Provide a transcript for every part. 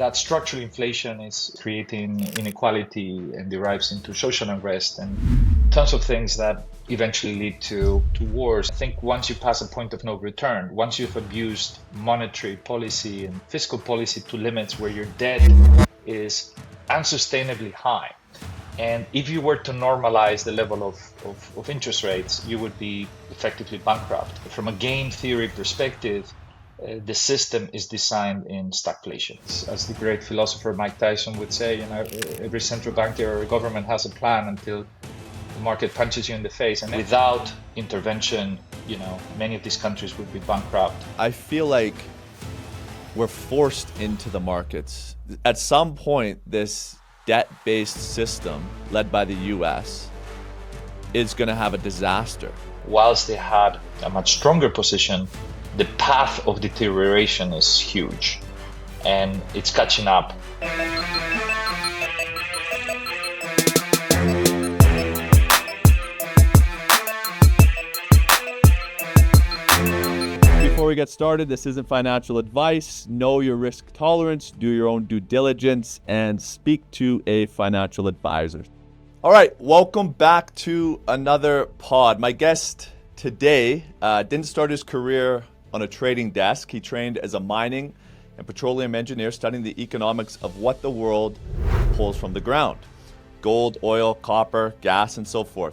that structural inflation is creating inequality and derives into social unrest and tons of things that eventually lead to wars. I think once you pass a point of no return, once you've abused monetary policy and fiscal policy to limits where your debt is unsustainably high, and if you were to normalize the level of interest rates, you would be effectively bankrupt. From a game theory perspective, the system is designed in stagflation. As the great philosopher Mike Tyson would say, every central banker or government has a plan until the market punches you in the face. And without intervention, many of these countries would be bankrupt. I feel like we're forced into the markets. At some point, this debt-based system led by the US is going to have a disaster. Whilst they had a much stronger position, the path of deterioration is huge and it's catching up. Before we get started, this isn't financial advice. Know your risk tolerance, do your own due diligence, and speak to a financial advisor. All right, welcome back to another pod. My guest today didn't start his career on a trading desk. He trained as a mining and petroleum engineer, studying the economics of what the world pulls from the ground: gold, oil, copper, gas, and so forth.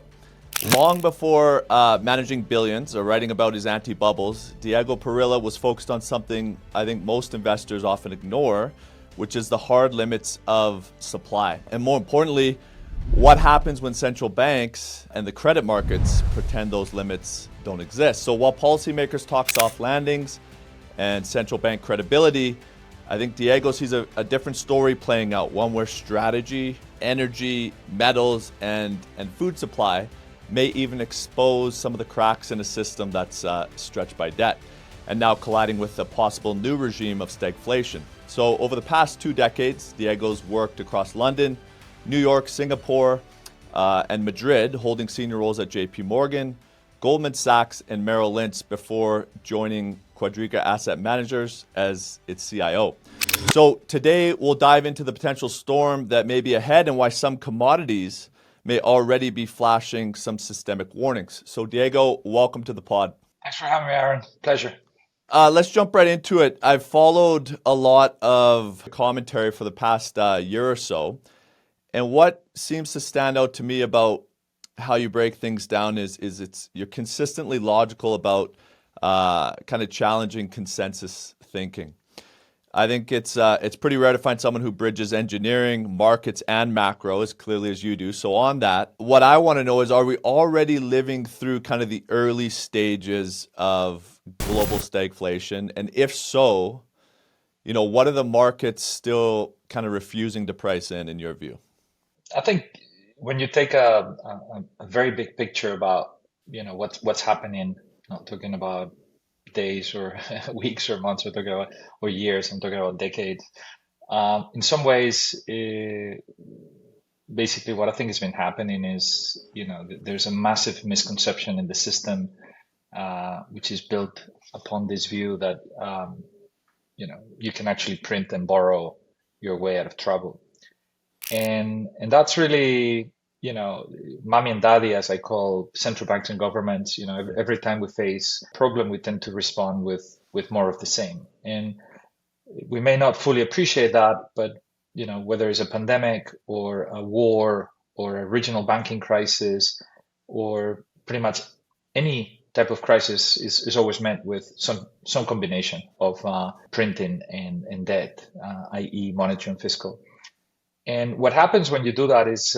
Long before managing billions or writing about his anti-bubbles, Diego Parrilla was focused on something I think most investors often ignore, which is the hard limits of supply. And more importantly, what happens when central banks and the credit markets pretend those limits don't exist. So while policymakers talk soft landings and central bank credibility, I think Diego sees a different story playing out, one where strategy, energy, metals, and food supply may even expose some of the cracks in a system that's stretched by debt, and now colliding with a possible new regime of stagflation. So over the past 2 decades, Diego's worked across London, New York, Singapore, and Madrid, holding senior roles at JP Morgan, Goldman Sachs, and Merrill Lynch before joining Quadriga Asset Managers as its CIO. So today we'll dive into the potential storm that may be ahead and why some commodities may already be flashing some systemic warnings. So Diego, welcome to the pod. Thanks for having me, Aaron. Pleasure. Let's jump right into it. I've followed a lot of commentary for the past year or so. And what seems to stand out to me about how you break things down is you're consistently logical about kind of challenging consensus thinking. I think it's pretty rare to find someone who bridges engineering, markets, and macro as clearly as you do. So on that, what I want to know is, are we already living through kind of the early stages of global stagflation? And if so, what are the markets still kind of refusing to price in your view? I think when you take a very big picture about what's happening, not talking about days or weeks or months, or years, I'm talking about decades. In some ways, basically what I think has been happening is there's a massive misconception in the system, which is built upon this view that you can actually print and borrow your way out of trouble. And that's really, mommy and daddy, as I call central banks and governments. Every time we face a problem, we tend to respond with more of the same. And we may not fully appreciate that, but, whether it's a pandemic or a war or a regional banking crisis or pretty much any type of crisis is always met with some combination of printing and debt, i.e. monetary and fiscal. And what happens when you do that is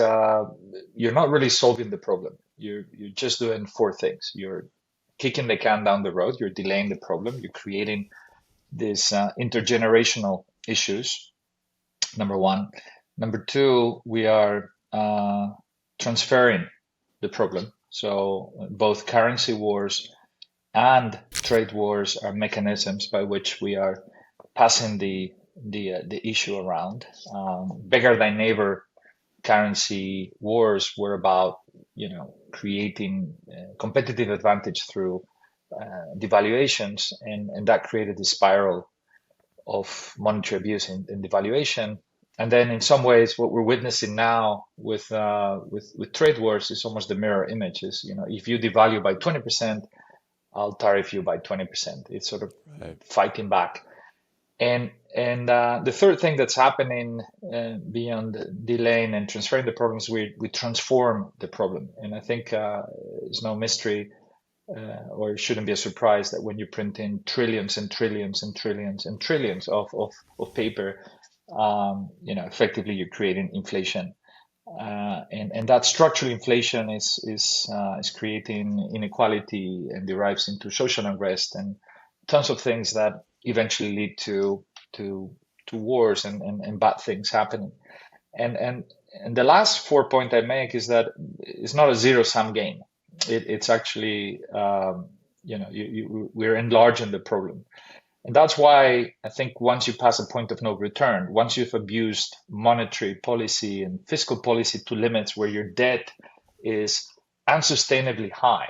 you're not really solving the problem. You're just doing 4 things. You're kicking the can down the road. You're delaying the problem. You're creating these intergenerational issues, number 1. Number 2, we are transferring the problem. So both currency wars and trade wars are mechanisms by which we are passing the issue around. Bigger than neighbor currency wars were about creating competitive advantage through devaluations, and that created a spiral of monetary abuse in devaluation. And then in some ways, what we're witnessing now with trade wars is almost the mirror image. Is, if you devalue by 20%, I'll tariff you by 20%. It's sort of fighting back. And the third thing that's happening beyond delaying and transferring the problems, we transform the problem. And I think it's no mystery, or it shouldn't be a surprise, that when you print in trillions and trillions and trillions and trillions of paper, effectively you're creating inflation. And that structural inflation is creating inequality and derives into social unrest and tons of things that eventually lead to wars and bad things happening. And the last 4 point I make is that it's not a zero-sum game. It's actually we're enlarging the problem. And that's why I think once you pass a point of no return, once you've abused monetary policy and fiscal policy to limits where your debt is unsustainably high,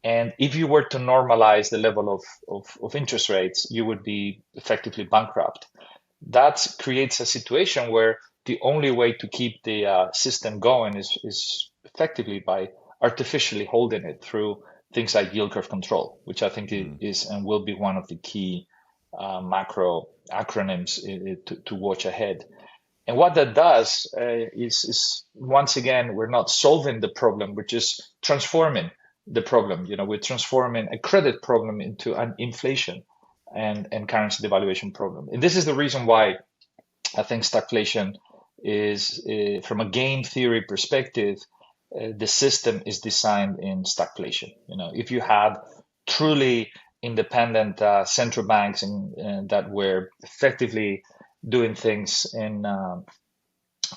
and if you were to normalize the level of interest rates, you would be effectively bankrupt. That creates a situation where the only way to keep the system going is effectively by artificially holding it through things like yield curve control, which I think is and will be one of the key macro acronyms to watch ahead. And what that does is once again, we're not solving the problem, we're just transforming the problem. We're transforming a credit problem into an inflation and currency devaluation problem. And this is the reason why I think stagflation is, from a game theory perspective, the system is designed in stagflation. If you had truly independent central banks and that were effectively doing things in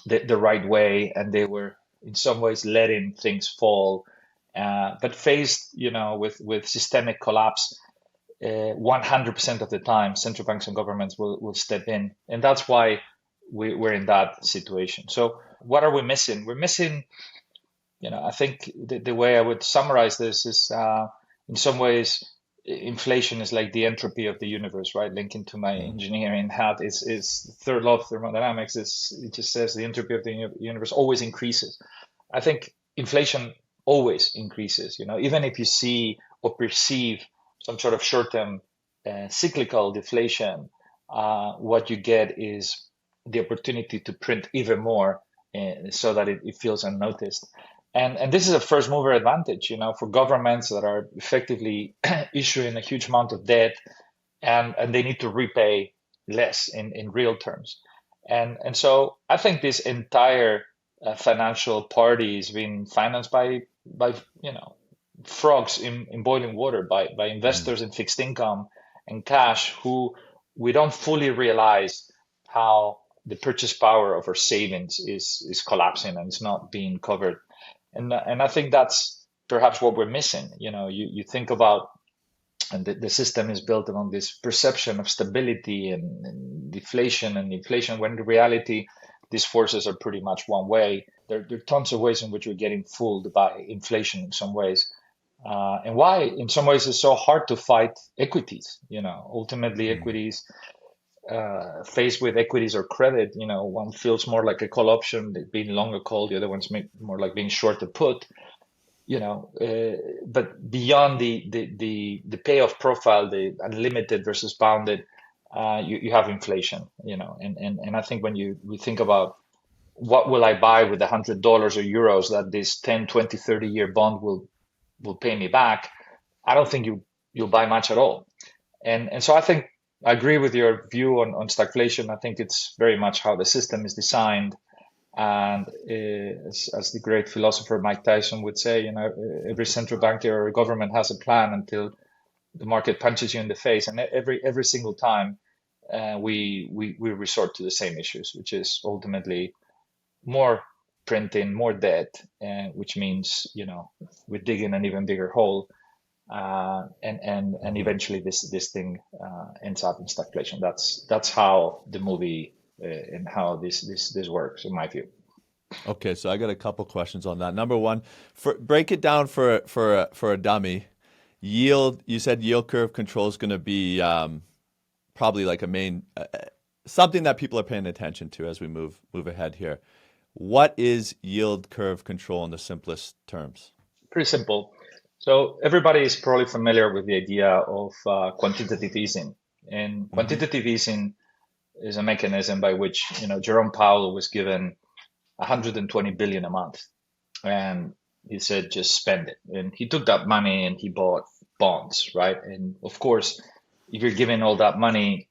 the right way, and they were in some ways letting things fall, but faced with systemic collapse, 100% of the time central banks and governments will step in, and that's why we're in that situation. So what are we missing? We're missing, I think the way I would summarize this is in some ways inflation is like the entropy of the universe, right? Linking to my engineering hat is third law of thermodynamics. It just says the entropy of the universe always increases. I think inflation always increases. Even if you see or perceive some sort of short-term cyclical deflation, what you get is the opportunity to print even more so that it feels unnoticed. And this is a first mover advantage, for governments that are effectively issuing a huge amount of debt and they need to repay less in real terms. And so I think this entire financial party is being financed by frogs in boiling water, by investors in fixed income and cash who we don't fully realize how the purchase power of our savings is collapsing and it's not being covered. And I think that's perhaps what we're missing. You think about, and the system is built on this perception of stability and deflation and inflation, when in reality, these forces are pretty much one way. There are tons of ways in which we're getting fooled by inflation in some ways. And why, in some ways, it's so hard to fight equities. Ultimately, equities, faced with equities or credit, one feels more like a call option, being long a call, the other one's more like being short a put, but beyond the payoff profile, the unlimited versus bounded, you have inflation, and I think when we think about what will I buy with $100 or euros that this 10, 20, 30-year bond will pay me back, I don't think you'll buy much at all. And so I think I agree with your view on stagflation. I think it's very much how the system is designed. And as the great philosopher Mike Tyson would say, every central banker or government has a plan until the market punches you in the face. And every single time we resort to the same issues, which is ultimately more printing, more debt, which means, we're digging an even bigger hole. And eventually this thing ends up in stagflation. That's how the movie and how this works, in my view. Okay, so I got a couple questions on that. Number one, break it down for a dummy. Yield. You said yield curve control is going to be probably like a main something that people are paying attention to as we move ahead here. What is yield curve control in the simplest terms? Pretty simple. So everybody is probably familiar with the idea of quantitative easing. And Mm-hmm. quantitative easing is a mechanism by which, Jerome Powell was given 120 billion a month, and he said just spend it. And he took that money and he bought bonds, right? And of course, if you're given all that money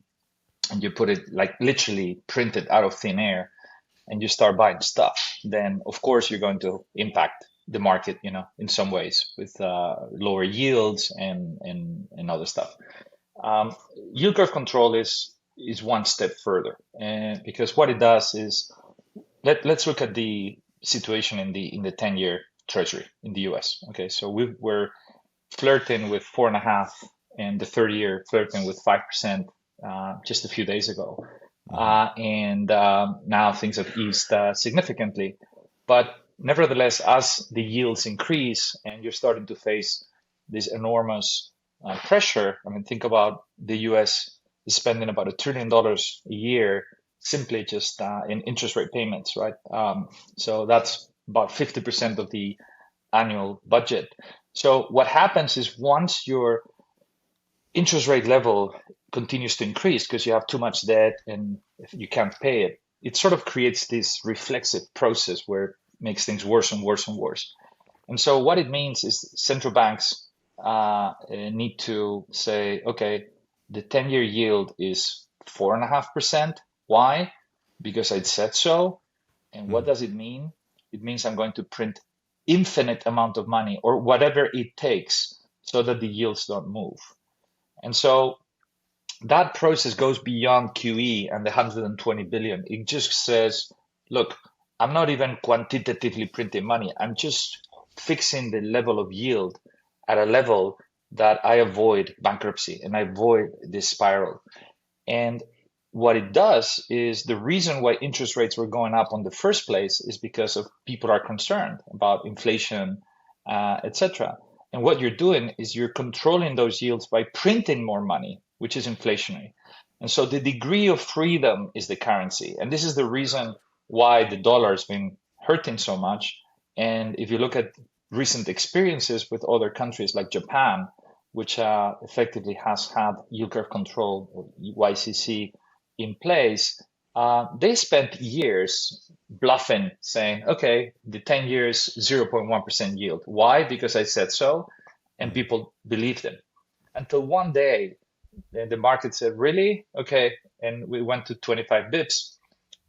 and you put it like literally printed out of thin air, and you start buying stuff, then of course you're going to impact the market, in some ways with lower yields and other stuff. Yield curve control is one step further, and because what it does is let's look at the situation in the 10-year Treasury in the U.S. Okay, so we're flirting with 4.5, and the 30-year flirting with 5% just a few days ago. And now things have eased significantly. But nevertheless, as the yields increase and you're starting to face this enormous pressure, I mean, think about the US is spending about $1 trillion a year simply just in interest rate payments, right? So that's about 50% of the annual budget. So what happens is once your interest rate level continues to increase because you have too much debt and if you can't pay it, it sort of creates this reflexive process where it makes things worse and worse and worse. And so what it means is central banks need to say, okay, the 10-year yield is 4.5%. Why? Because I said so. And what does it mean? It means I'm going to print infinite amount of money or whatever it takes so that the yields don't move. And so that process goes beyond QE and the 120 billion. It just says, look, I'm not even quantitatively printing money. I'm just fixing the level of yield at a level that I avoid bankruptcy and I avoid this spiral. And what it does is the reason why interest rates were going up in the first place is because of people are concerned about inflation, etc. And what you're doing is you're controlling those yields by printing more money, which is inflationary. And so the degree of freedom is the currency. And this is the reason why the dollar has been hurting so much. And if you look at recent experiences with other countries like Japan, which effectively has had yield curve control, or YCC, in place, they spent years bluffing, saying, okay, the 10 years, 0.1% yield. Why? Because I said so, and people believed them. Until one day, the market said, really? Okay, and we went to 25 bips,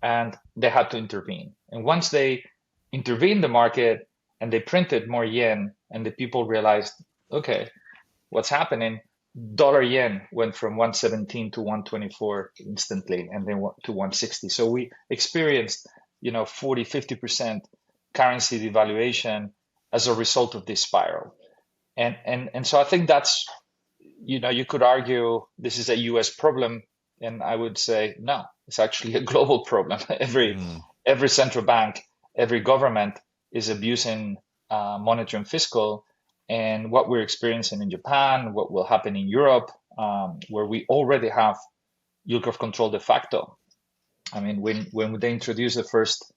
and they had to intervene. And once they intervened the market, and they printed more yen, and the people realized, okay, what's happening? Dollar yen went from 117 to 124 instantly, and then to 160. So we experienced, 40, 50% currency devaluation as a result of this spiral. And so I think that's, you could argue this is a US problem, and I would say no, it's actually a global problem. Every central bank, every government is abusing monetary and fiscal. And what we're experiencing in Japan, what will happen in Europe, where we already have yield curve control de facto. I mean, when they introduced the first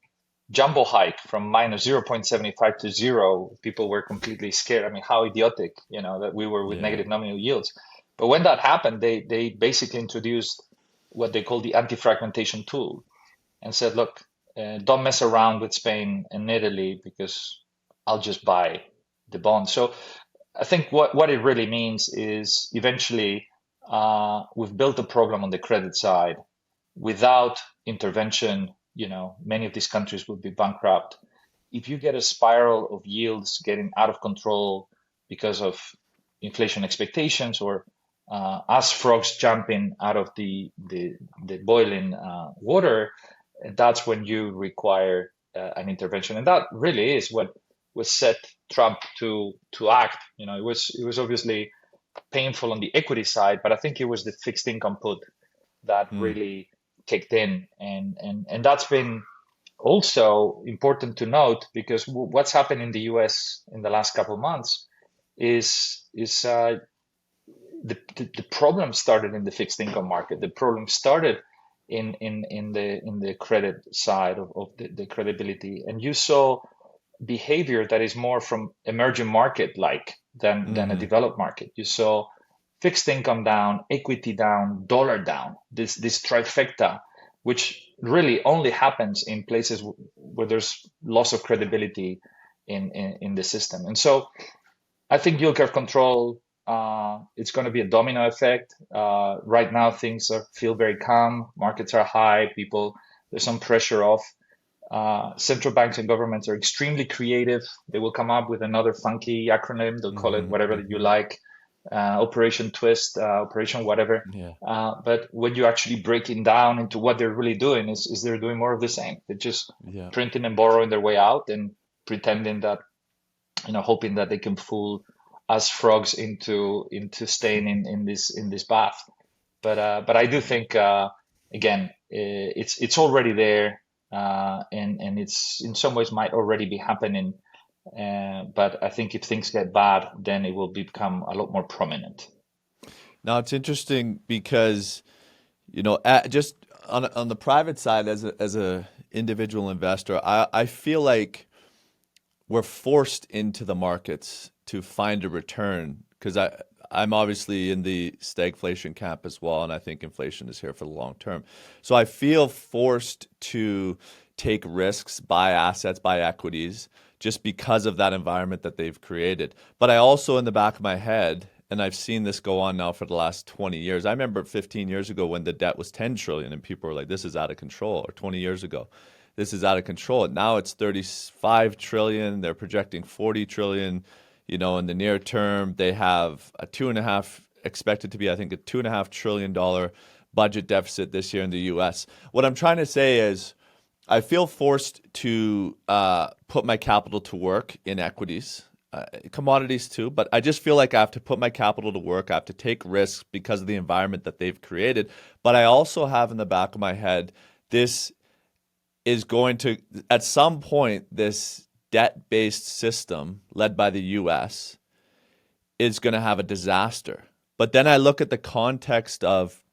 jumbo hike from minus 0.75 to zero, people were completely scared. I mean, how idiotic, that we were with negative nominal yields. But when that happened, they basically introduced what they call the anti-fragmentation tool and said, look, don't mess around with Spain and Italy because I'll just buy the bond. So I think what it really means is eventually we've built a problem on the credit side. Without intervention, many of these countries would be bankrupt. If you get a spiral of yields getting out of control because of inflation expectations or as frogs jumping out of the boiling water, that's when you require an intervention. And that really is what set Trump to act. It was obviously painful on the equity side, but I think it was the fixed income put that really kicked in, and that's been also important to note because what's happened in the U.S. in the last couple of months is the problem started in the fixed income market. The problem started in the credit side of the credibility, and you saw behavior that is more from emerging market like than a developed market. You saw fixed income down, equity down, dollar down. This trifecta, which really only happens in places where there's loss of credibility in the system. And so I think yield curve control, it's going to be a domino effect. Right now, things feel very calm. Markets are high. There's some pressure off. Central banks and governments are extremely creative. They will come up with another funky acronym. They'll call it whatever you like. Operation Twist, Operation whatever. Yeah. But when you actually breaking down into what they're really doing is they're doing more of the same. They're just printing and borrowing their way out and pretending that, hoping that they can fool us frogs into staying in this bath. But I do think again it's already there, and it's in some ways might already be happening. But I think if things get bad, then it will become a lot more prominent. Now it's interesting because, just on the private side, as a individual investor, I feel like we're forced into the markets to find a return, because I'm obviously in the stagflation camp as well, and I think inflation is here for the long term. So I feel forced to take risks, buy assets, buy equities, just because of that environment that they've created. But I also, in the back of my head, and I've seen this go on now for the last 20 years. I remember 15 years ago when the debt was 10 trillion and people were like, this is out of control, or 20 years ago, this is out of control. Now it's 35 trillion. They're projecting 40 trillion, in the near term. They have expected to be, I think, a $2.5 trillion budget deficit this year in the US. What I'm trying to say is, I feel forced to put my capital to work in equities, commodities too, but I just feel like I have to put my capital to work. I have to take risks because of the environment that they've created. But I also have in the back of my head, this is going to, at some point, this debt-based system led by the US is going to have a disaster. But then I look at the context of,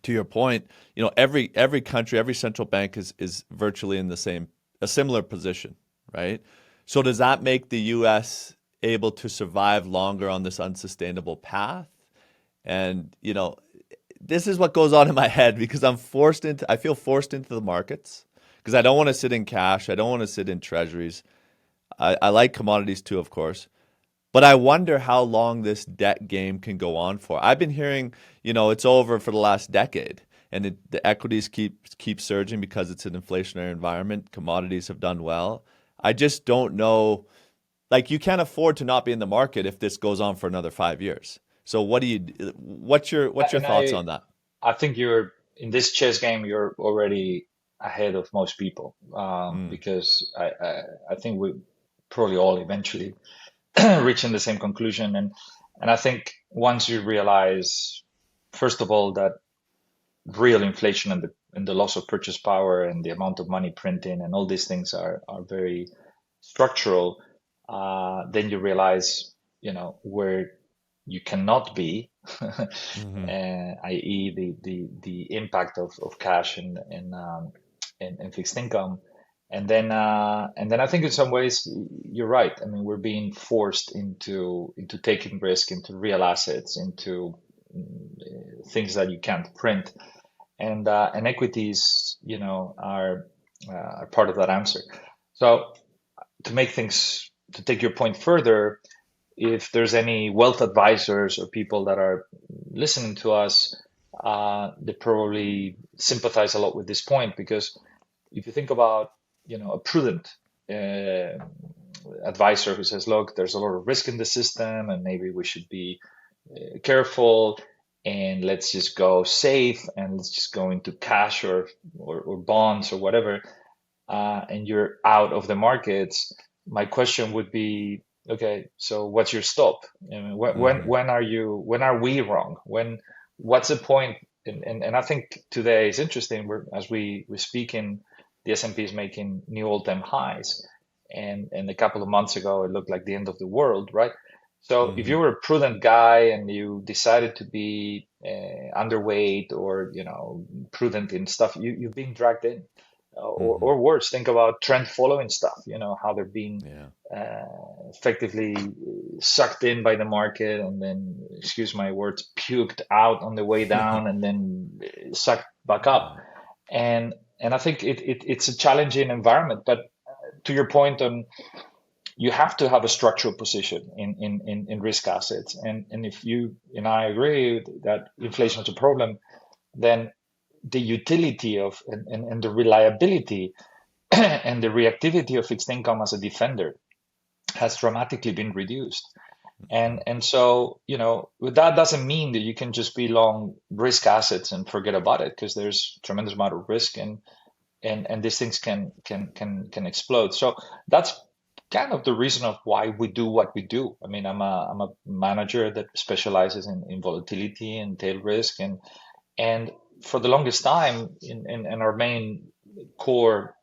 to your point, every country, every central bank is virtually in a similar position, right? So does that make the U.S. able to survive longer on this unsustainable path? And this is what goes on in my head, because I feel forced into the markets because I don't want to sit in cash. I don't want to sit in treasuries. I like commodities too, of course. But I wonder how long this debt game can go on for. I've been hearing, it's over for the last decade, and the equities keep surging because it's an inflationary environment. Commodities have done well. I just don't know. Like, you can't afford to not be in the market if this goes on for another 5 years. So what's your thoughts on that? I think you're in this chess game. You're already ahead of most people, because I think we probably all eventually reaching the same conclusion. And I think once you realize, first of all, that real inflation and the loss of purchase power and the amount of money printing and all these things are very structural, then you realize, where you cannot be, i.e. the impact of cash and fixed income. And then I think in some ways you're right. I mean, we're being forced into taking risk, into real assets, into things that you can't print, and equities, are part of that answer. So to take your point further, if there's any wealth advisors or people that are listening to us, they probably sympathize a lot with this point, because if you think about a prudent advisor who says, look, there's a lot of risk in the system and maybe we should be careful, and let's just go safe and let's just go into cash or bonds or whatever, and you're out of the markets, my question would be, okay, so what's your stop? I mean, when are we wrong? What's the point? And I think today is interesting. As we speak, the S&P is making new all-time highs, and a couple of months ago it looked like the end of the world, right? So if Mm-hmm. you were a prudent guy and you decided to be underweight or prudent in stuff, you're being dragged in, Mm-hmm. or worse, think about trend following stuff. You know how they're being Yeah. effectively sucked in by the market and then, excuse my words, puked out on the way down and then sucked back up. Yeah. And I think it's a challenging environment. But to your point on, you have to have a structural position in risk assets. And if you and I agree that inflation is a problem, then the utility of and the reliability and the reactivity of fixed income as a defender has dramatically been reduced. And so, that doesn't mean that you can just be long risk assets and forget about it, because there's tremendous amount of risk, and these things can explode. So that's kind of the reason of why we do what we do. I mean, I'm a manager that specializes in volatility and tail risk, and for the longest time, in our main core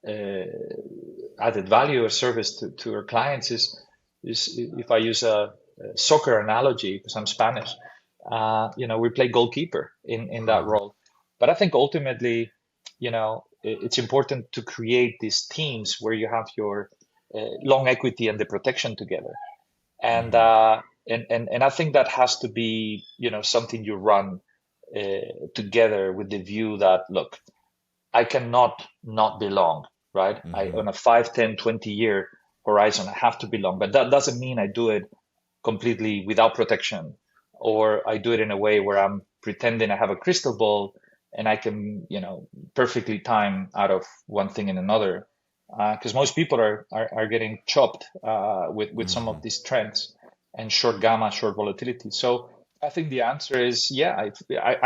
added value or service to our clients is if I use a soccer analogy, because I'm Spanish, we play goalkeeper in that Mm-hmm. role. But I think ultimately, it's important to create these teams where you have your long equity and the protection together. And Mm-hmm. uh, and I think that has to be, something you run together with the view that, look, I cannot not be long, right? I Mm-hmm. on a 5, 10, 20 year horizon, I have to be long, but that doesn't mean I do it completely without protection, or I do it in a way where I'm pretending I have a crystal ball and I can, perfectly time out of one thing and another. Because most people are getting chopped with some Mm-hmm. of these trends and short gamma, short volatility. So I think the answer is, yeah,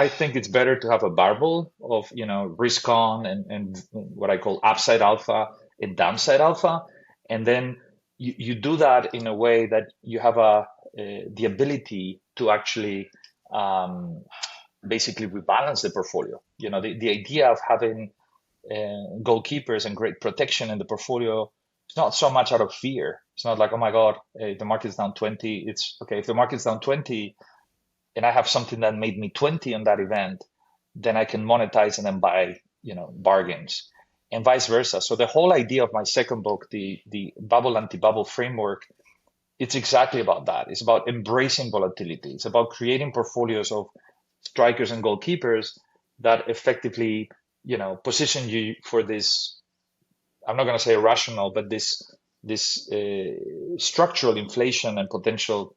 I think it's better to have a barbell of, risk on and what I call upside alpha and downside alpha. And then you do that in a way that you have the ability to actually basically rebalance the portfolio. The idea of having goalkeepers and great protection in the portfolio, it's not so much out of fear. It's not like, oh my God, if the market's down 20, it's okay. If the market's down 20 and I have something that made me 20 on that event, then I can monetize and then buy, bargains, and vice versa. So the whole idea of my second book, the bubble anti-bubble framework, it's exactly about that. It's about embracing volatility. It's about creating portfolios of strikers and goalkeepers that effectively, position you for this. I'm not going to say irrational, but this structural inflation and potential.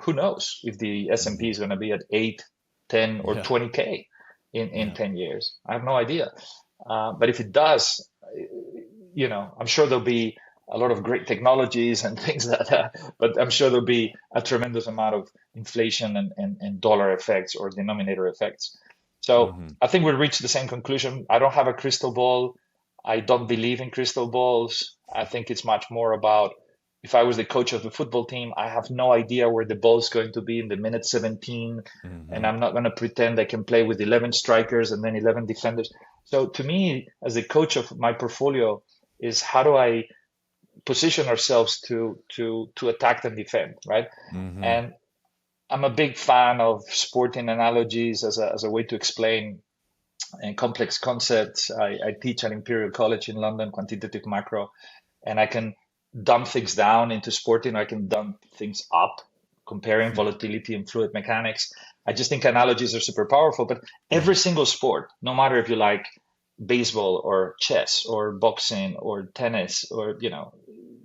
Who knows if the S&P Mm-hmm. is going to be at 8, 10, or Yeah. 20K in Yeah. 10 years. I have no idea. But if it does, I'm sure there'll be a lot of great technologies and things but I'm sure there'll be a tremendous amount of inflation and dollar effects or denominator effects. So Mm-hmm. I think we'll reach the same conclusion. I don't have a crystal ball. I don't believe in crystal balls. I think it's much more about, if I was the coach of the football team, I have no idea where the ball is going to be in the minute 17, and Mm-hmm. I'm not going to pretend I can play with 11 strikers and then 11 defenders. So to me, as the coach of my portfolio, is how do I position ourselves to attack and defend, right? Mm-hmm. And I'm a big fan of sporting analogies as a way to explain and complex concepts. I teach at Imperial College in London, quantitative macro, and I can dump things down into sporting. I can dump things up, comparing volatility and fluid mechanics. I just think analogies are super powerful. But Yeah. every single sport, no matter if you like baseball or chess or boxing or tennis or,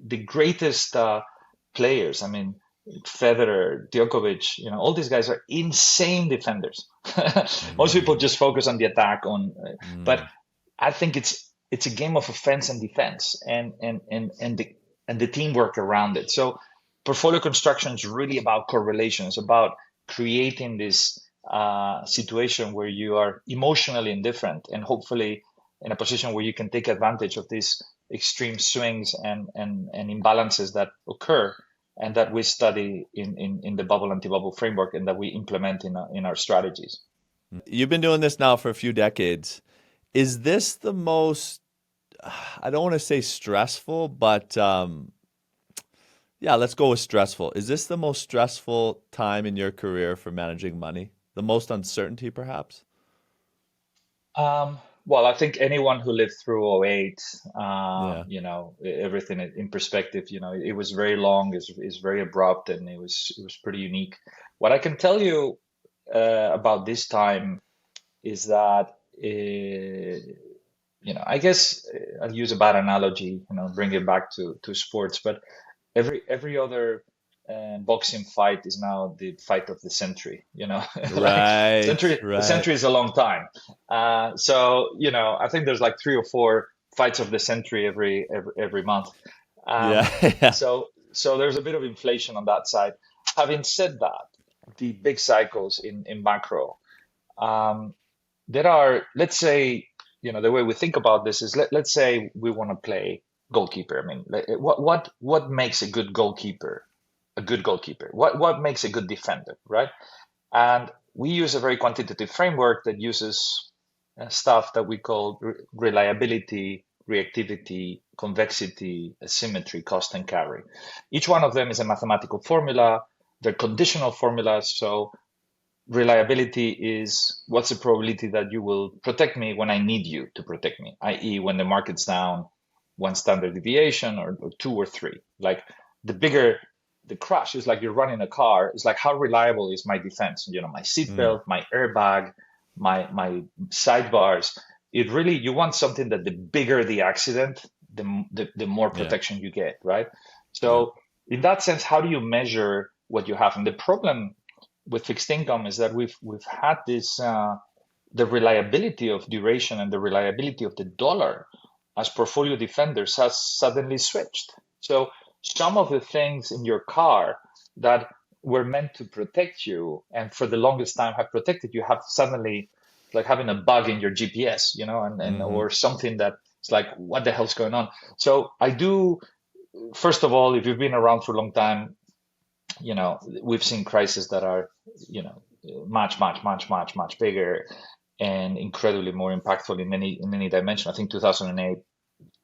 the greatest players, I mean, Federer, Djokovic, all these guys are insane defenders. Most people Mm-hmm. just focus on the attack but Mm. I think it's a game of offense and defense, and the teamwork around it. So portfolio construction is really about correlations, about creating this situation where you are emotionally indifferent and hopefully in a position where you can take advantage of these extreme swings and imbalances that occur, and that we study in the bubble anti-bubble framework, and that we implement in our strategies. You've been doing this now for a few decades. Is this the most, I don't want to say stressful, but Yeah, let's go with stressful. Is this the most stressful time in your career for managing money? The most uncertainty, perhaps? Well, I think anyone who lived through '08, Yeah. everything in perspective, it was very long, is very abrupt, and it was pretty unique. What I can tell you about this time is that, I guess I'll use a bad analogy, bring it back to sports, but every other boxing fight is now the fight of the century, like Right, century right. is a long time. So, I think there's like three or four fights of the century every month. Yeah, Um, yeah. so there's a bit of inflation on that side. Having said that, the big cycles in macro, um, there are, let's say, the way we think about this is let's say we want to play goalkeeper. I mean, what makes a good goalkeeper a good goalkeeper? What makes a good defender, right? And we use a very quantitative framework that uses stuff that we call reliability, reactivity, convexity, asymmetry, cost, and carry. Each one of them is a mathematical formula. They're conditional formulas. So reliability is what's the probability that you will protect me when I need you to protect me, i.e., when the market's down one standard deviation or two or three. Like the bigger the crash is, like you're running a car, it's like how reliable is my defense? My Mm, seatbelt, my airbag, my sidebars. It really, you want something that the bigger the accident, the more yeah, protection you get, right? yeah. So in that sense, how do you measure what you have? And the problem with fixed income is that we've had this the reliability of duration and the reliability of the dollar as portfolio defenders has suddenly switched. So some of the things in your car that were meant to protect you and for the longest time have protected you have suddenly, like having a bug in your GPS, and Hmm. or something that it's like, what the hell's going on? So I do, first of all, if you've been around for a long time, we've seen crises that are, much, much, much, much, much bigger and incredibly more impactful in many dimension. I think 2008,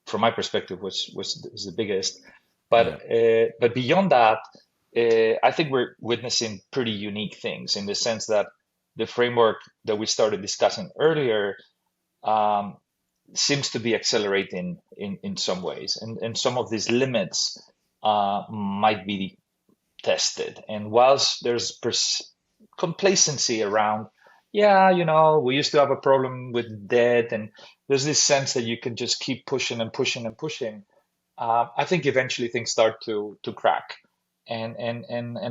from my perspective, was the biggest. Yeah. But beyond that, I think we're witnessing pretty unique things in the sense that the framework that we started discussing earlier um, seems to be accelerating in some ways, and some of these limits might be tested. And whilst there's complacency around, yeah, we used to have a problem with debt, and there's this sense that you can just keep pushing and pushing and pushing. I think eventually things start to crack, and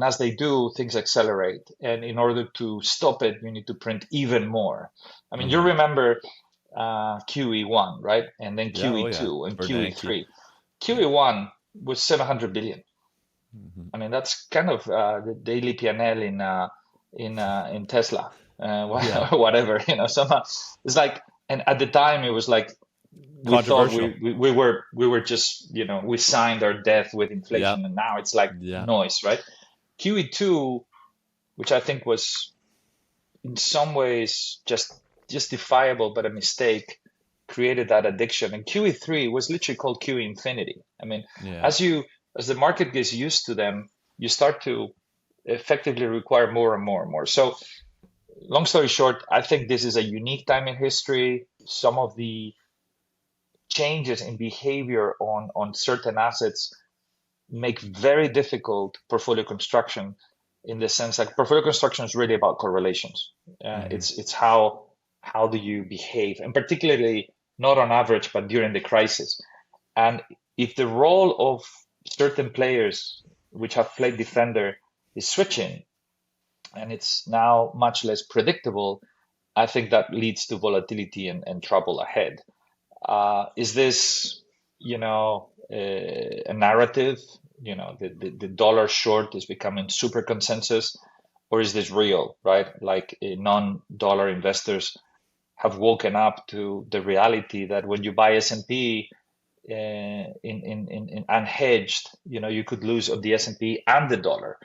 as they do, things accelerate. And in order to stop it, you need to print even more. I mean, you Hmm. remember QE1, right? And then Yeah, oh yeah. QE2 and Bernanke. QE3. QE1 was 700 billion. Hmm. I mean, that's kind of the daily P&L in Tesla, Yeah. whatever. Somehow it's like, and at the time it was like we thought Controversial. we were just, we signed our death with Yeah, inflation, and now it's like yeah. noise, right? QE2, which I think was in some ways just justifiable but a mistake, created that addiction. And QE3 was literally called QE infinity. I mean, Yeah. as the market gets used to them, you start to effectively require more and more and more. So long story short, I think this is a unique time in history. Some of the changes in behavior on certain assets make very difficult portfolio construction, in the sense that portfolio construction is really about correlations. Hmm. It's how do you behave, and particularly not on average, but during the crisis. And if the role of certain players which have played defender is switching, and it's now much less predictable, I think that leads to volatility and trouble ahead. Is this, a narrative? The dollar short is becoming super consensus, or is this real, right? Like non-dollar investors have woken up to the reality that when you buy S&P in unhedged, you could lose on the S&P and the dollar,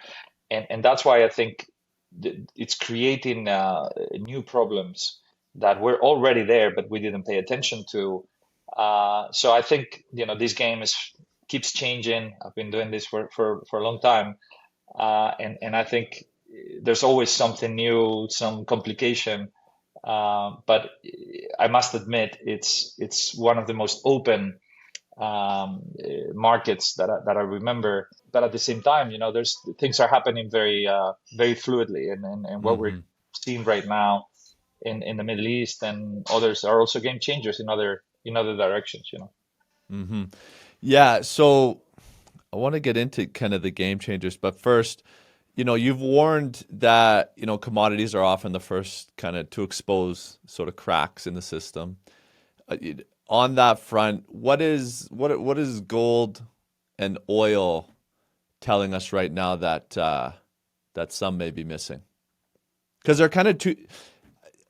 and that's why I think it's creating new problems that were already there, but we didn't pay attention to. So I think this game is keeps changing. I've been doing this for a long time, and I think there's always something new, some complication. But I must admit, it's one of the most open markets that I remember. But at the same time, there's things are happening very fluidly, and what we're seeing right now in the Middle East and others are also game changers in other directions. Yeah, so I want to get into kind of the game changers, but first, you've warned that, commodities are often the first kind of to expose sort of cracks in the system. On that front, what is gold and oil telling us right now that that some may be missing? Because they're kind of two.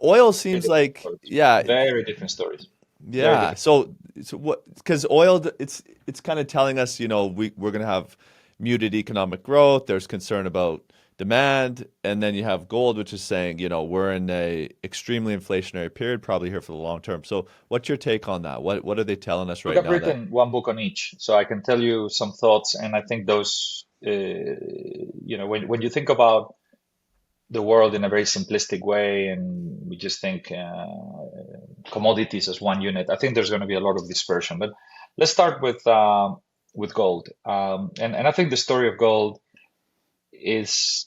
Oil seems like, yeah, very different stories. yeah. So what? Because oil, it's kind of telling us, we're going to have muted economic growth. There's concern about demand, and then you have gold, which is saying, we're in a extremely inflationary period, probably here for the long term. So, what's your take on that? What are they telling us right Look, I've now? written one book on each, so I can tell you some thoughts, and I think those, when you think about the world in a very simplistic way, and we just think commodities as one unit, I think there's going to be a lot of dispersion. But let's start with gold, and I think the story of gold is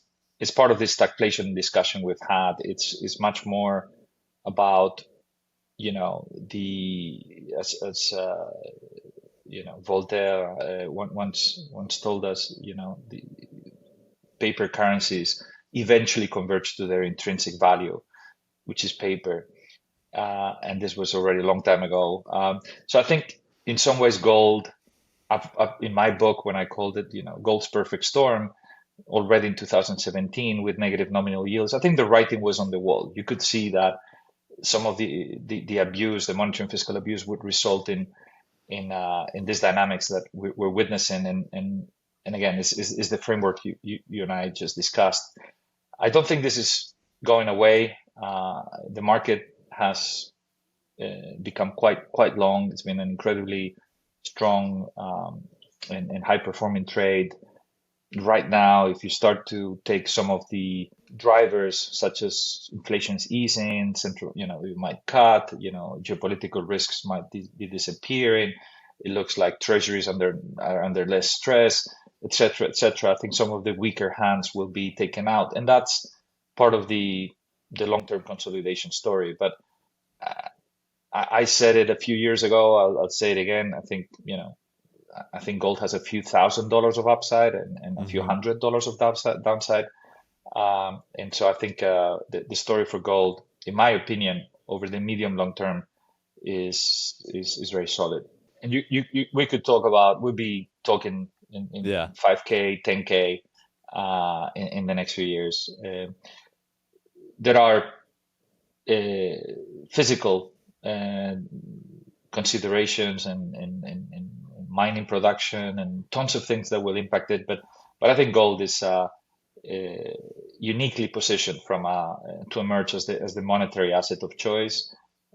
part of this stagflation discussion we've had. It's much more about as Voltaire once told us, the paper currencies eventually converge to their intrinsic value, which is paper. And this was already a long time ago. So I think in some ways gold, in my book, when I called it, gold's perfect storm, already in 2017 with negative nominal yields, I think the writing was on the wall. You could see that some of the abuse, the monetary and fiscal abuse, would result in these dynamics that we're witnessing. And again, is the framework you and I just discussed. I don't think this is going away. The market has become quite long. It's been an incredibly strong and high performing trade. Right now, if you start to take some of the drivers, such as inflation's easing, you might cut, geopolitical risks might be disappearing. It looks like treasuries are under less stress, etc., etc. I think some of the weaker hands will be taken out, and that's part of the long-term consolidation story. But I said it a few years ago. I'll say it again. I think gold has a few $1,000s of upside and a few $100s of downside. And so I think the story for gold, in my opinion, over the medium long term is very solid. And we could we'll be talking in 5K, 10K in the next few years. There are physical considerations and mining production and tons of things that will impact it, but I think gold is uniquely positioned to emerge as the monetary asset of choice.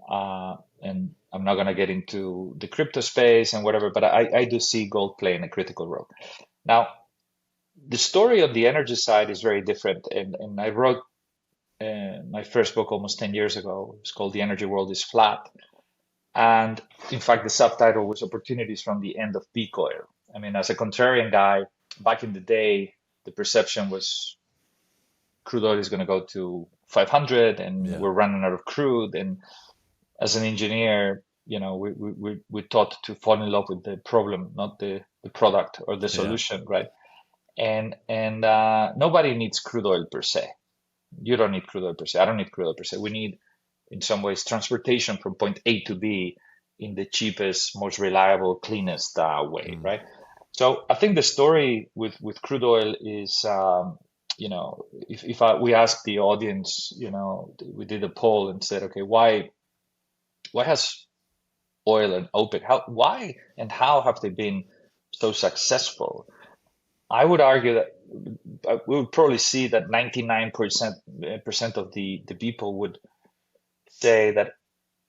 And I'm not going to get into the crypto space and whatever, but I do see gold playing a critical role. Now, the story on the energy side is very different, and I wrote my first book almost 10 years ago. It's called The Energy World is Flat. And in fact, the subtitle was Opportunities from the End of Peak Oil. I mean, as a contrarian guy, back in the day, the perception was crude oil is going to go to 500 and we're running out of crude. And as an engineer, we're taught to fall in love with the problem, not the product or the solution, right? And nobody needs crude oil per se. You don't need crude oil per se. I don't need crude oil per se. We need, in some ways, transportation from point A to B in the cheapest, most reliable, cleanest way, right? So I think the story with crude oil is, if we asked the audience, we did a poll and said, okay, why has oil and OPEC, why and how have they been so successful? I would argue that we would probably see that 99% of the people would say that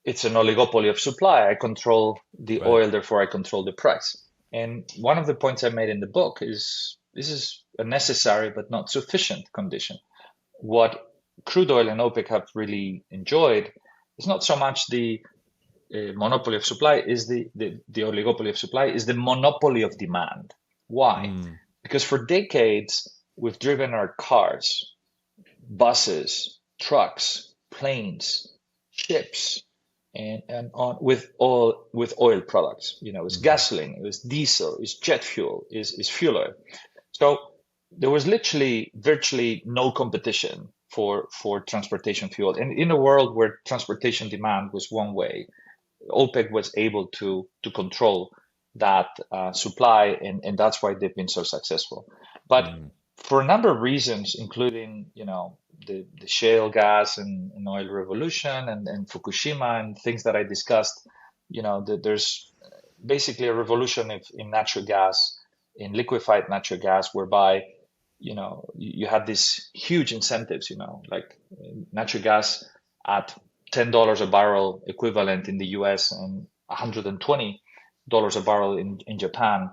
it's an oligopoly of supply. I control the oil, therefore I control the price. And one of the points I made in the book is this is a necessary but not sufficient condition. What crude oil and OPEC have really enjoyed is not so much the monopoly of supply, is the oligopoly of supply, is the monopoly of demand. Why? Because for decades, we've driven our cars, buses, trucks, planes, ships, and on with oil products. It's gasoline, it was diesel, it's jet fuel, is fuel oil. So there was literally virtually no competition for transportation fuel. And in a world where transportation demand was one way, OPEC was able to control that supply, and that's why they've been so successful. But for a number of reasons, including the shale gas and oil revolution and Fukushima and things that I discussed, there's basically a revolution in natural gas, in liquefied natural gas, whereby you had these huge incentives, like natural gas at $10 a barrel equivalent in the US and $120 a barrel in Japan,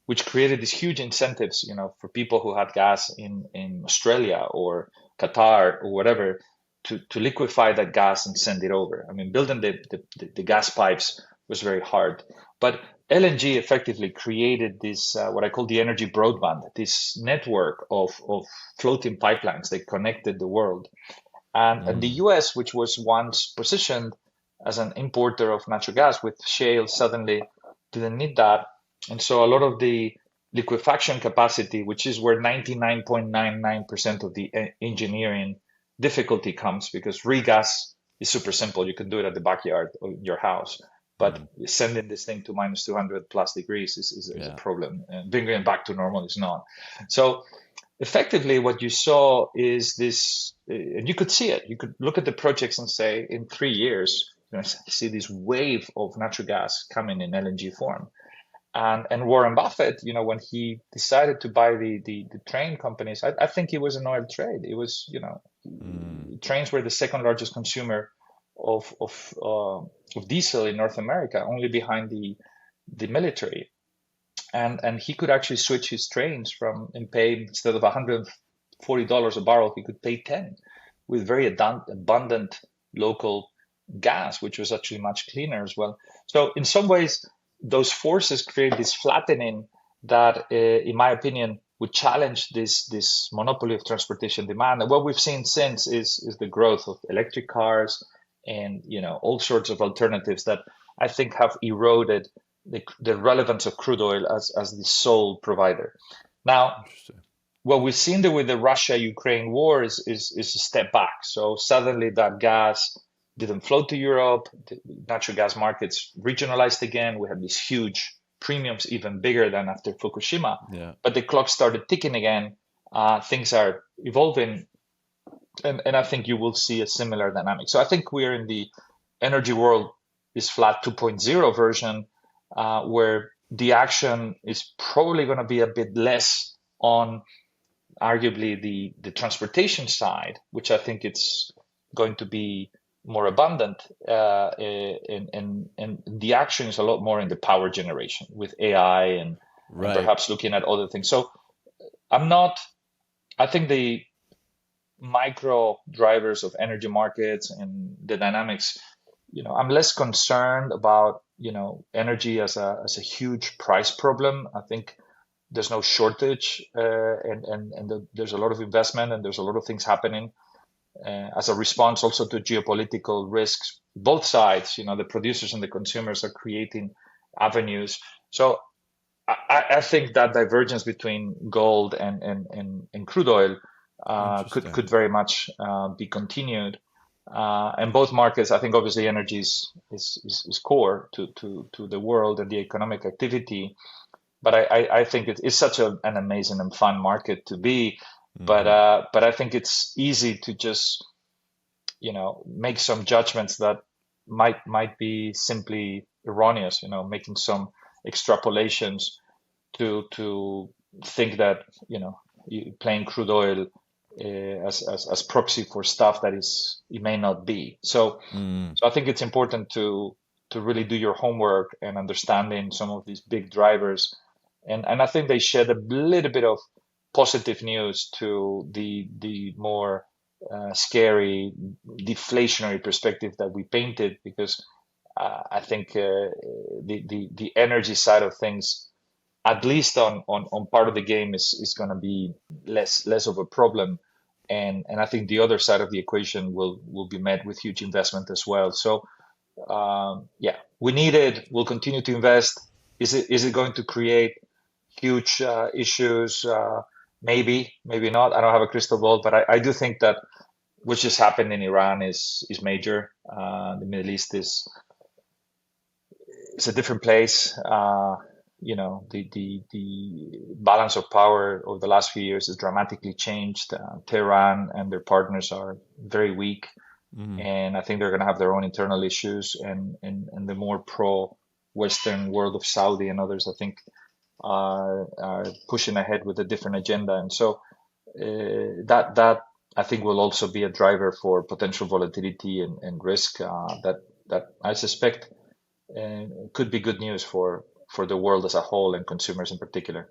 which created these huge incentives, for people who had gas in Australia or Qatar or whatever to liquefy that gas and send it over. I mean, building the gas pipes was very hard, but LNG effectively created this, what I call the energy broadband, this network of floating pipelines that connected the world. And the US, which was once positioned as an importer of natural gas with shale, suddenly didn't need that. And so a lot of the liquefaction capacity, which is where 99.99% of the engineering difficulty comes, because regas is super simple. You can do it at the backyard of your house. But sending this thing to minus 200 plus degrees is a problem. And bringing it back to normal is not. So effectively, what you saw is this, and you could see it. You could look at the projects and say, in 3 years, you're going to see this wave of natural gas coming in LNG form. And Warren Buffett, when he decided to buy the train companies, I think it was an oil trade. It was, trains were the second largest consumer of diesel in North America, only behind the military. And he could actually switch his trains and pay, instead of $140 a barrel, he could pay 10 with very abundant local gas, which was actually much cleaner as well. So in some ways, those forces create this flattening that, in my opinion, would challenge this monopoly of transportation demand. And what we've seen since is the growth of electric cars and all sorts of alternatives that I think have eroded the relevance of crude oil as the sole provider. Now, what we've seen with the Russia-Ukraine war is a step back. So suddenly that gas didn't flow to Europe. The natural gas markets regionalized again. We had these huge premiums, even bigger than after Fukushima. Yeah. But the clock started ticking again. Things are evolving. And I think you will see a similar dynamic. So I think we're in the energy world is flat 2.0 version, where the action is probably going to be a bit less on arguably the transportation side, which I think it's going to be more abundant, and the action is a lot more in the power generation with AI and perhaps looking at other things. So I think the micro drivers of energy markets and the dynamics, I'm less concerned about, energy as a huge price problem. I think there's no shortage, and there's a lot of investment and there's a lot of things happening as a response also to geopolitical risks. Both sides, the producers and the consumers are creating avenues. So I think that divergence between gold and crude oil could very much be continued. And both markets, I think obviously energy is core to the world and the economic activity. But I think it's such an amazing and fun market to be. But I think it's easy to just, make some judgments that might be simply erroneous, making some extrapolations to think that, playing crude oil as proxy for stuff that it may not be. So I think it's important to to really do your homework and understanding some of these big drivers. And I think they shed a little bit of positive news to the more scary deflationary perspective that we painted, because I think the energy side of things, at least on part of the game, is going to be less of a problem. And I think the other side of the equation will be met with huge investment as well. So yeah, we need it. We'll continue to invest. Is it going to create huge issues? Maybe not. I don't have a crystal ball, but I do think that what just happened in Iran is major. The Middle East is a different place. The balance of power over the last few years has dramatically changed. Tehran and their partners are very weak, and I think they're going to have their own internal issues. And the more pro-Western world of Saudi and others, I think, are pushing ahead with a different agenda. And so that I think will also be a driver for potential volatility and risk that I suspect could be good news for the world as a whole and consumers in particular.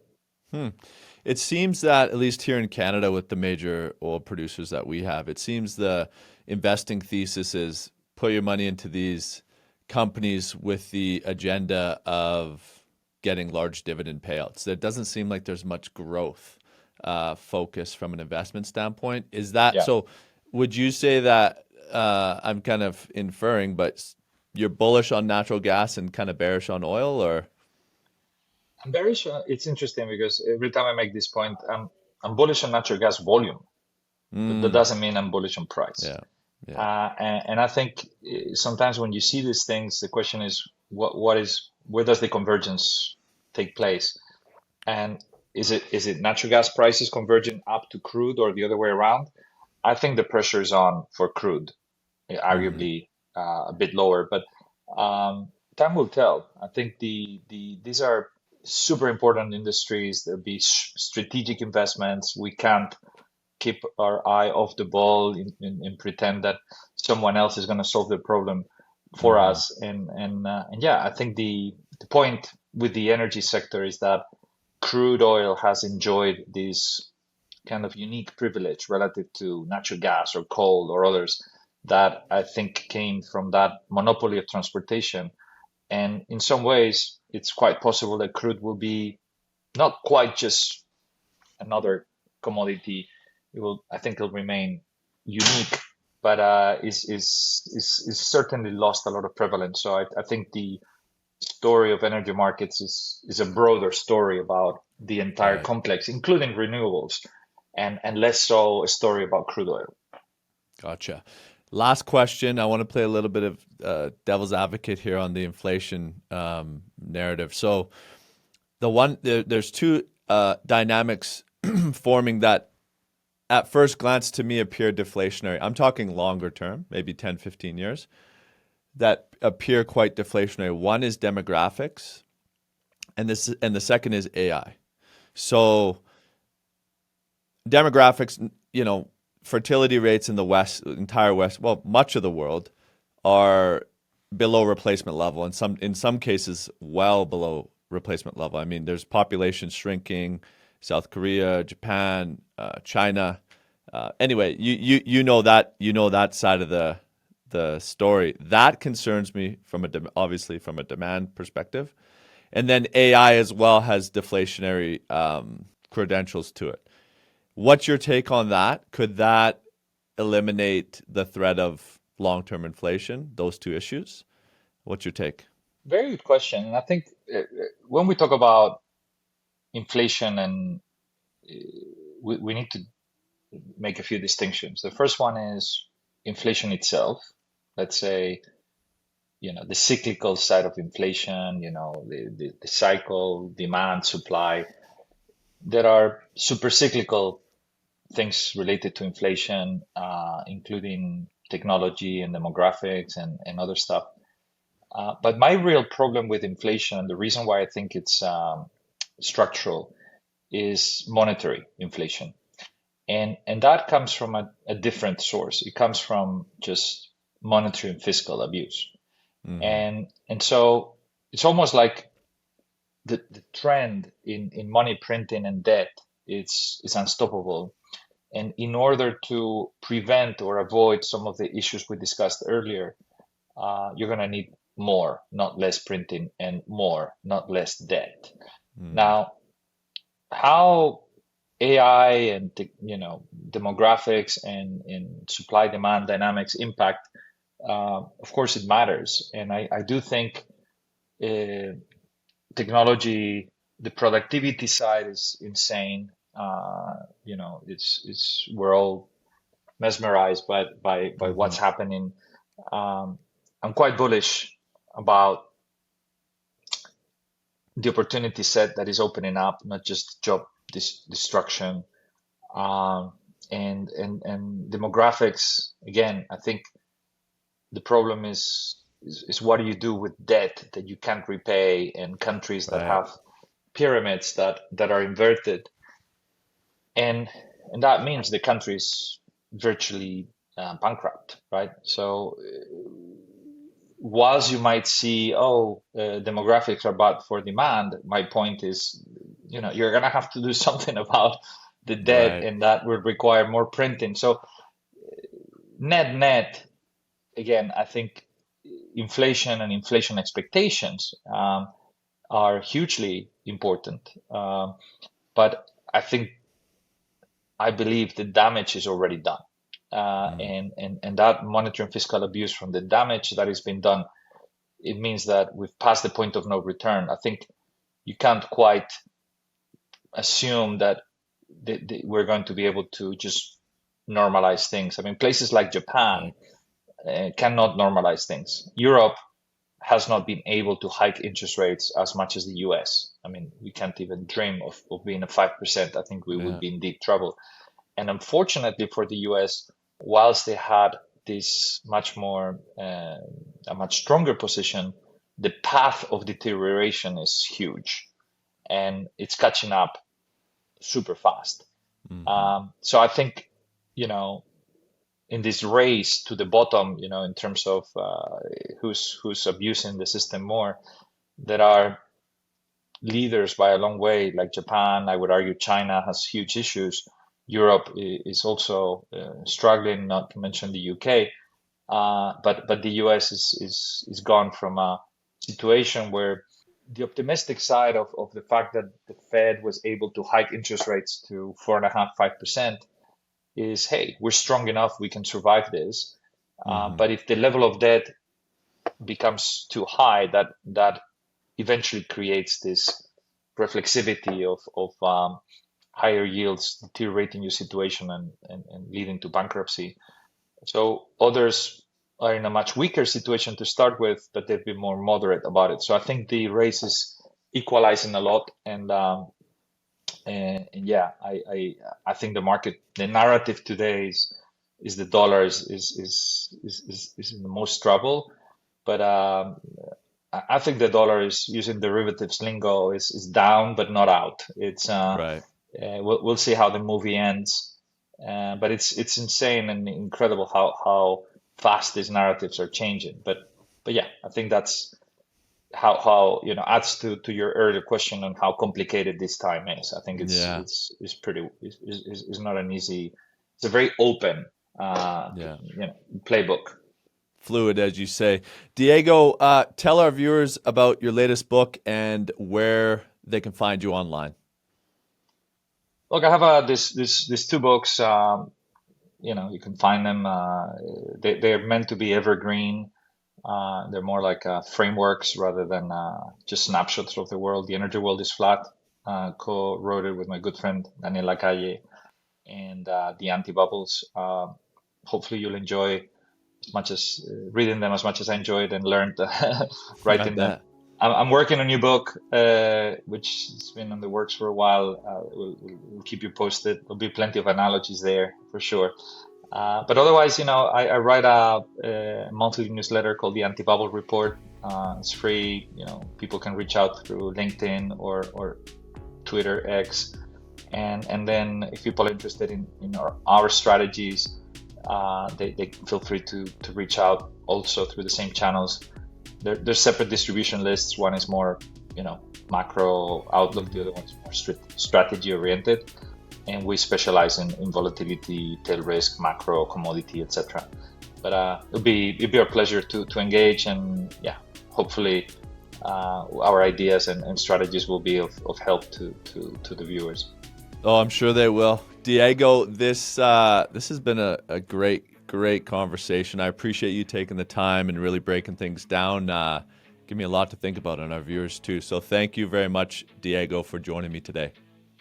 It seems that, at least here in Canada with the major oil producers that we have, it seems the investing thesis is put your money into these companies with the agenda of getting large dividend payouts. It doesn't seem like there's much growth focus from an investment standpoint. Is that so? Would you say that I'm kind of inferring, but you're bullish on natural gas and kind of bearish on oil, or? I'm bearish. It's interesting because every time I make this point, I'm bullish on natural gas volume. But that doesn't mean I'm bullish on price. And I think sometimes when you see these things, the question is, where does the convergence take place? And is it natural gas prices converging up to crude or the other way around? I think the pressure is on for crude, arguably a bit lower, but time will tell. I think these are super important industries. There'll be strategic investments. We can't keep our eye off the ball and pretend that someone else is going to solve the problem for us. And yeah, I think the point with the energy sector is that crude oil has enjoyed this kind of unique privilege relative to natural gas or coal or others that I think came from that monopoly of transportation. And in some ways, it's quite possible that crude will be not quite just another commodity. I think it'll remain unique, but is certainly lost a lot of prevalence. So I think the story of energy markets is a broader story about the entire complex, including renewables, and less so a story about crude oil. Gotcha. Last question. I want to play a little bit of devil's advocate here on the inflation narrative. So there's two dynamics forming that at first glance to me appear deflationary. I'm talking longer term, maybe 10, 15 years, that appear quite deflationary. One is demographics, and the second is AI. So demographics, fertility rates in the entire West, well, much of the world are below replacement level, and in some cases well below replacement level. I mean, there's population shrinking, South Korea, Japan, China. Anyway, you know that side of the story. That concerns me obviously from a demand perspective, and then AI as well has deflationary credentials to it. What's your take on that? Could that eliminate the threat of long-term inflation? Those two issues. What's your take? Very good question. And I think when we talk about inflation, and we need to make a few distinctions. The first one is inflation itself. Let's say, the cyclical side of inflation, the cycle, demand, supply. There are super cyclical things related to inflation, including technology and demographics and other stuff. But my real problem with inflation, the reason why I think it's structural, is monetary inflation. And that comes from a different source. It comes from just monetary and fiscal abuse. And so it's almost like the trend in money printing and debt is unstoppable. And in order to prevent or avoid some of the issues we discussed earlier, you're going to need more, not less printing, and more, not less debt. Now, how AI and demographics and supply demand dynamics impact, of course, it matters, and I do think technology, the productivity side is insane. It's we're all mesmerized by what's happening. I'm quite bullish about the opportunity set that is opening up, not just job destruction, and demographics. Again, I think the problem is what do you do with debt that you can't repay, and countries that have pyramids that are inverted, and that means the country is virtually bankrupt, right? So whilst you might see, demographics are bad for demand, my point is, you're gonna have to do something about the debt, and that would require more printing. So net, again, I think inflation and inflation expectations are hugely important, but I believe the damage is already done. And that monetary and fiscal abuse from the damage that has been done, it means that we've passed the point of no return. I think you can't quite assume that we're going to be able to just normalize things. I mean, places like Japan cannot normalize things. Europe has not been able to hike interest rates as much as the US. I mean, we can't even dream of being at 5%. I think we would be in deep trouble. And unfortunately for the US, whilst they had this much more, a much stronger position, the path of deterioration is huge, and it's catching up super fast. So I think, in this race to the bottom, in terms of who's abusing the system more, there are leaders by a long way, like Japan. I would argue China has huge issues. Europe is also struggling, not to mention the UK. But the US is gone from a situation where the optimistic side of the fact that the Fed was able to hike interest rates to 4.5%, 5% is, hey, we're strong enough, we can survive this. But if the level of debt becomes too high, that eventually creates this reflexivity of higher yields deteriorating your situation and leading to bankruptcy. So others are in a much weaker situation to start with, but they've been more moderate about it. So I think the race is equalizing a lot, and yeah, I think the narrative today is the dollar is in the most trouble, but I think the dollar is, using derivatives lingo, is down but not out. It's we'll see how the movie ends, but it's insane and incredible how fast these narratives are changing. But yeah, I think that's how adds to your earlier question on how complicated this time is. I think it's not an easy. It's a very open playbook. Fluid, as you say. Diego, tell our viewers about your latest book and where they can find you online. Look, I have these two books. You can find them. They're meant to be evergreen. They're more like frameworks rather than just snapshots of the world. The Energy World is Flat. Co-wrote it with my good friend Daniel Lacalle, and the Anti-Bubbles. Hopefully, you'll enjoy as much as reading them as much as I enjoyed and learned writing them. I'm working on a new book, which has been in the works for a while. We'll keep you posted. There'll be plenty of analogies there for sure. But otherwise, I write a monthly newsletter called the Anti-Bubble Report. It's free. People can reach out through LinkedIn or Twitter, X. And then if people are interested in our strategies, they feel free to reach out also through the same channels. there's separate distribution lists. One is more, macro outlook. The other one is more strategy oriented. And we specialize in volatility, tail risk, macro, commodity, etc. But it'd be our pleasure to engage, and hopefully our ideas and strategies will be of help to the viewers. Oh, I'm sure they will. Diego, this has been a great conversation. I appreciate you taking the time and really breaking things down. Give me a lot to think about, and our viewers too. So thank you very much, Diego, for joining me today.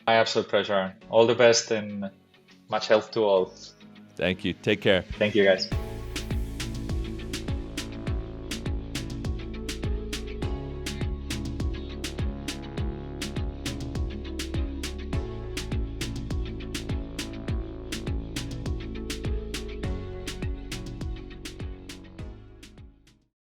My absolute pleasure. All the best and much health to all. Thank you. Take care. Thank you, guys.